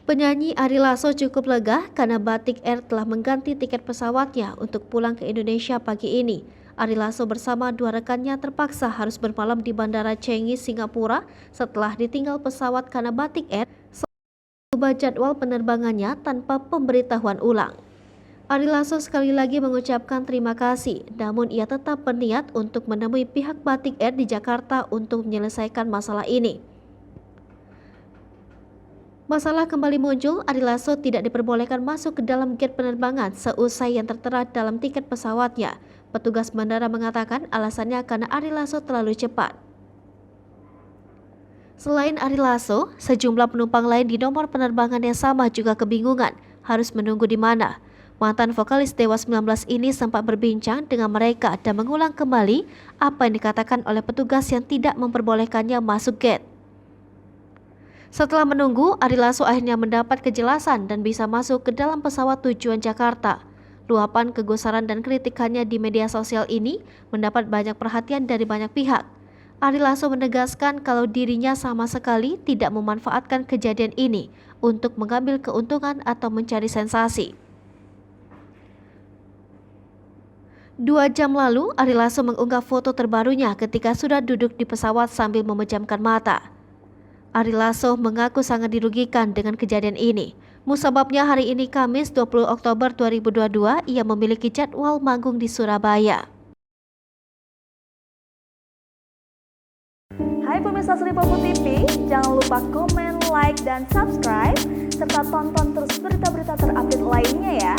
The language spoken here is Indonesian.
Penyanyi Ari Lasso cukup lega karena Batik Air telah mengganti tiket pesawatnya untuk pulang ke Indonesia pagi ini. Ari Lasso bersama dua rekannya terpaksa harus bermalam di Bandara Changi, Singapura setelah ditinggal pesawat karena Batik Air mengubah jadwal penerbangannya tanpa pemberitahuan ulang. Ari Lasso sekali lagi mengucapkan terima kasih, namun ia tetap berniat untuk menemui pihak Batik Air di Jakarta untuk menyelesaikan masalah ini. Masalah kembali muncul, Ari Lasso tidak diperbolehkan masuk ke dalam gate penerbangan seusai yang tertera dalam tiket pesawatnya. Petugas bandara mengatakan alasannya karena Ari Lasso terlalu cepat. Selain Ari Lasso, sejumlah penumpang lain di nomor penerbangan yang sama juga kebingungan harus menunggu di mana. Mantan vokalis Dewa 19 ini sempat berbincang dengan mereka dan mengulang kembali apa yang dikatakan oleh petugas yang tidak memperbolehkannya masuk gate. Setelah menunggu, Ari Lasso akhirnya mendapat kejelasan dan bisa masuk ke dalam pesawat tujuan Jakarta. Luapan kegusaran dan kritikannya di media sosial ini mendapat banyak perhatian dari banyak pihak. Ari Lasso menegaskan kalau dirinya sama sekali tidak memanfaatkan kejadian ini untuk mengambil keuntungan atau mencari sensasi. 2 jam lalu, Ari Lasso mengunggah foto terbarunya ketika sudah duduk di pesawat sambil memejamkan mata. Ari Lasso mengaku sangat dirugikan dengan kejadian ini. Musababnya hari ini Kamis 20 Oktober 2022 ia memiliki jadwal manggung di Surabaya. Hai pemirsa Sri Popo TV, jangan lupa komen, like, dan subscribe serta tonton terus berita-berita terupdate lainnya ya.